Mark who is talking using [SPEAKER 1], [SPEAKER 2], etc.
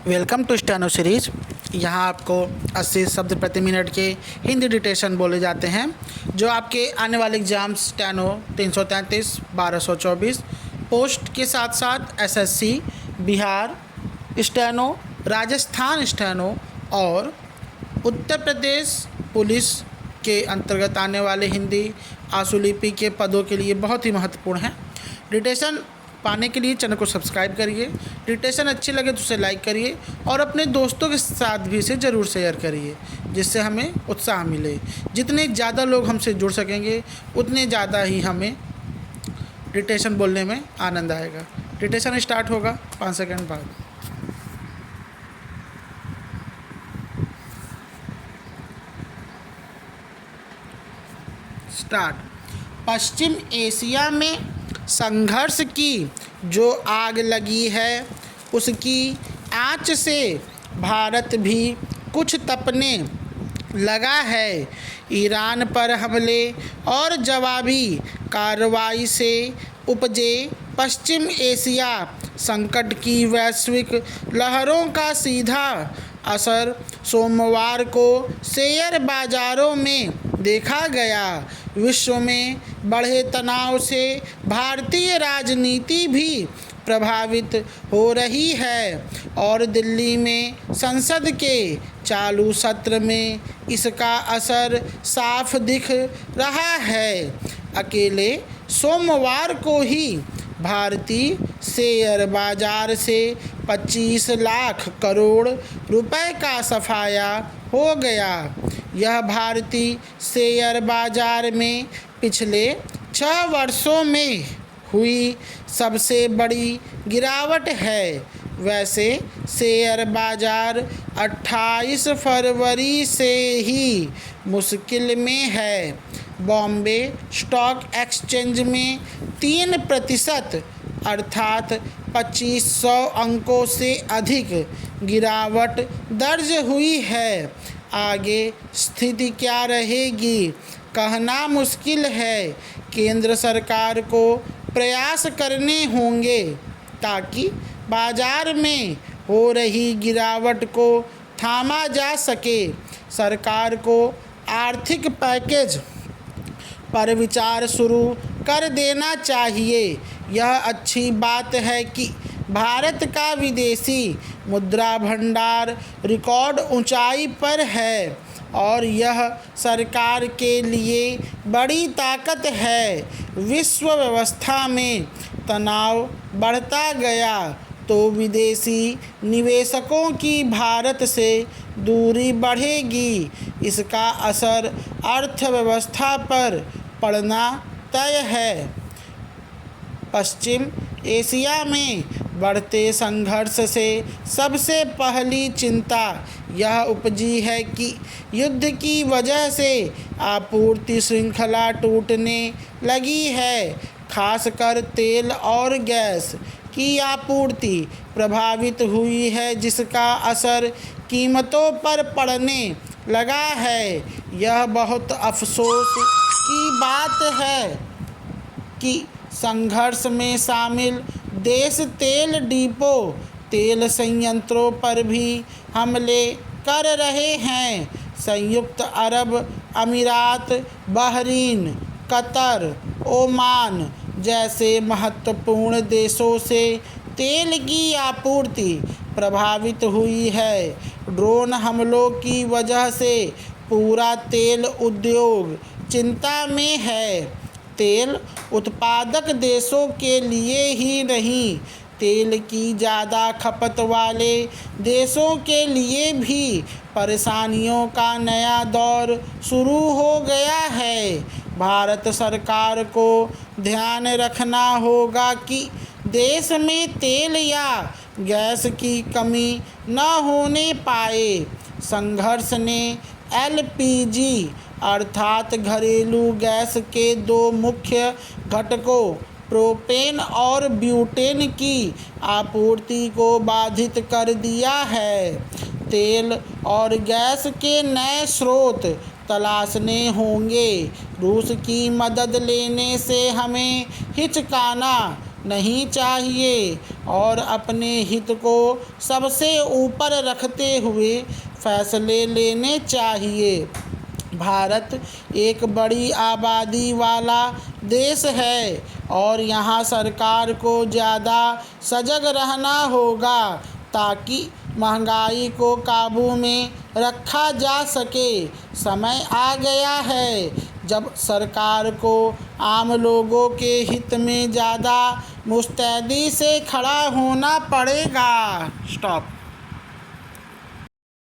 [SPEAKER 1] Welcome to steno series. यहाँ आपको 80 शब्द प्रति मिनट के हिंदी डिक्टेशन बोले जाते हैं जो आपके आने वाले एग्जाम्स स्टेनो 333, 1224 पोस्ट के साथ साथ SSC, Bihar steno, Rajasthan steno और उत्तर प्रदेश पुलिस के अंतर्गत आने वाले हिंदी आशुलिपि के पदों के लिए बहुत ही महत्वपूर्ण है। डिक्टेशन पाने के लिए चैनल को सब्सक्राइब करिए। डिक्टेशन अच्छी लगे तो उसे लाइक करिए और अपने दोस्तों के साथ भी इसे ज़रूर शेयर करिए, जिससे हमें उत्साह मिले। जितने ज़्यादा लोग हमसे जुड़ सकेंगे उतने ज़्यादा ही हमें डिक्टेशन बोलने में आनंद आएगा। डिक्टेशन स्टार्ट होगा 5 सेकंड बाद। स्टार्ट। पश्चिम एशिया में संघर्ष की जो आग लगी है उसकी आँच से भारत भी कुछ तपने लगा है। ईरान पर हमले और जवाबी कार्रवाई से उपजे पश्चिम एशिया संकट की वैश्विक लहरों का सीधा असर सोमवार को शेयर बाजारों में देखा गया। विश्व में बढ़े तनाव से भारतीय राजनीति भी प्रभावित हो रही है और दिल्ली में संसद के चालू सत्र में इसका असर साफ दिख रहा है। अकेले सोमवार को ही भारतीय शेयर बाजार से 25 लाख करोड़ रुपए का सफाया हो गया। यह भारतीय शेयर बाजार में पिछले 6 वर्षों में हुई सबसे बड़ी गिरावट है। वैसे शेयर बाजार 28 फरवरी से ही मुश्किल में है। बॉम्बे स्टॉक एक्सचेंज में 3% अर्थात 2500 अंकों से अधिक गिरावट दर्ज हुई है। आगे स्थिति क्या रहेगी कहना मुश्किल है। केंद्र सरकार को प्रयास करने होंगे ताकि बाजार में हो रही गिरावट को थामा जा सके। सरकार को आर्थिक पैकेज पर विचार शुरू कर देना चाहिए। यह अच्छी बात है कि भारत का विदेशी मुद्रा भंडार रिकॉर्ड ऊंचाई पर है और यह सरकार के लिए बड़ी ताकत है। विश्व व्यवस्था में तनाव बढ़ता गया तो विदेशी निवेशकों की भारत से दूरी बढ़ेगी। इसका असर अर्थव्यवस्था पर पड़ना तय है। पश्चिम एशिया में बढ़ते संघर्ष से सबसे पहली चिंता यह उपजी है कि युद्ध की वजह से आपूर्ति श्रृंखला टूटने लगी है। खासकर तेल और गैस की आपूर्ति प्रभावित हुई है, जिसका असर कीमतों पर पड़ने लगा है। यह बहुत अफसोस की बात है कि संघर्ष में शामिल देश तेल डिपो, तेल संयंत्रों पर भी हमले कर रहे हैं। संयुक्त अरब अमीरात, बहरीन, कतर, ओमान जैसे महत्वपूर्ण देशों से तेल की आपूर्ति प्रभावित हुई है। ड्रोन हमलों की वजह से पूरा तेल उद्योग चिंता में है। तेल उत्पादक देशों के लिए ही नहीं, तेल की ज़्यादा खपत वाले देशों के लिए भी परेशानियों का नया दौर शुरू हो गया है। भारत सरकार को ध्यान रखना होगा कि देश में तेल या गैस की कमी न होने पाए। संघर्ष ने एलपीजी अर्थात घरेलू गैस के 2 मुख्य घटकों प्रोपेन और ब्यूटेन की आपूर्ति को बाधित कर दिया है। तेल और गैस के नए स्रोत तलाशने होंगे। रूस की मदद लेने से हमें हिचकाना नहीं चाहिए और अपने हित को सबसे ऊपर रखते हुए फैसले लेने चाहिए। भारत एक बड़ी आबादी वाला देश है और यहाँ सरकार को ज़्यादा सजग रहना होगा ताकि महंगाई को काबू में रखा जा सके। समय आ गया है जब सरकार को आम लोगों के हित में ज़्यादा मुस्तैदी से खड़ा होना पड़ेगा। स्टॉप।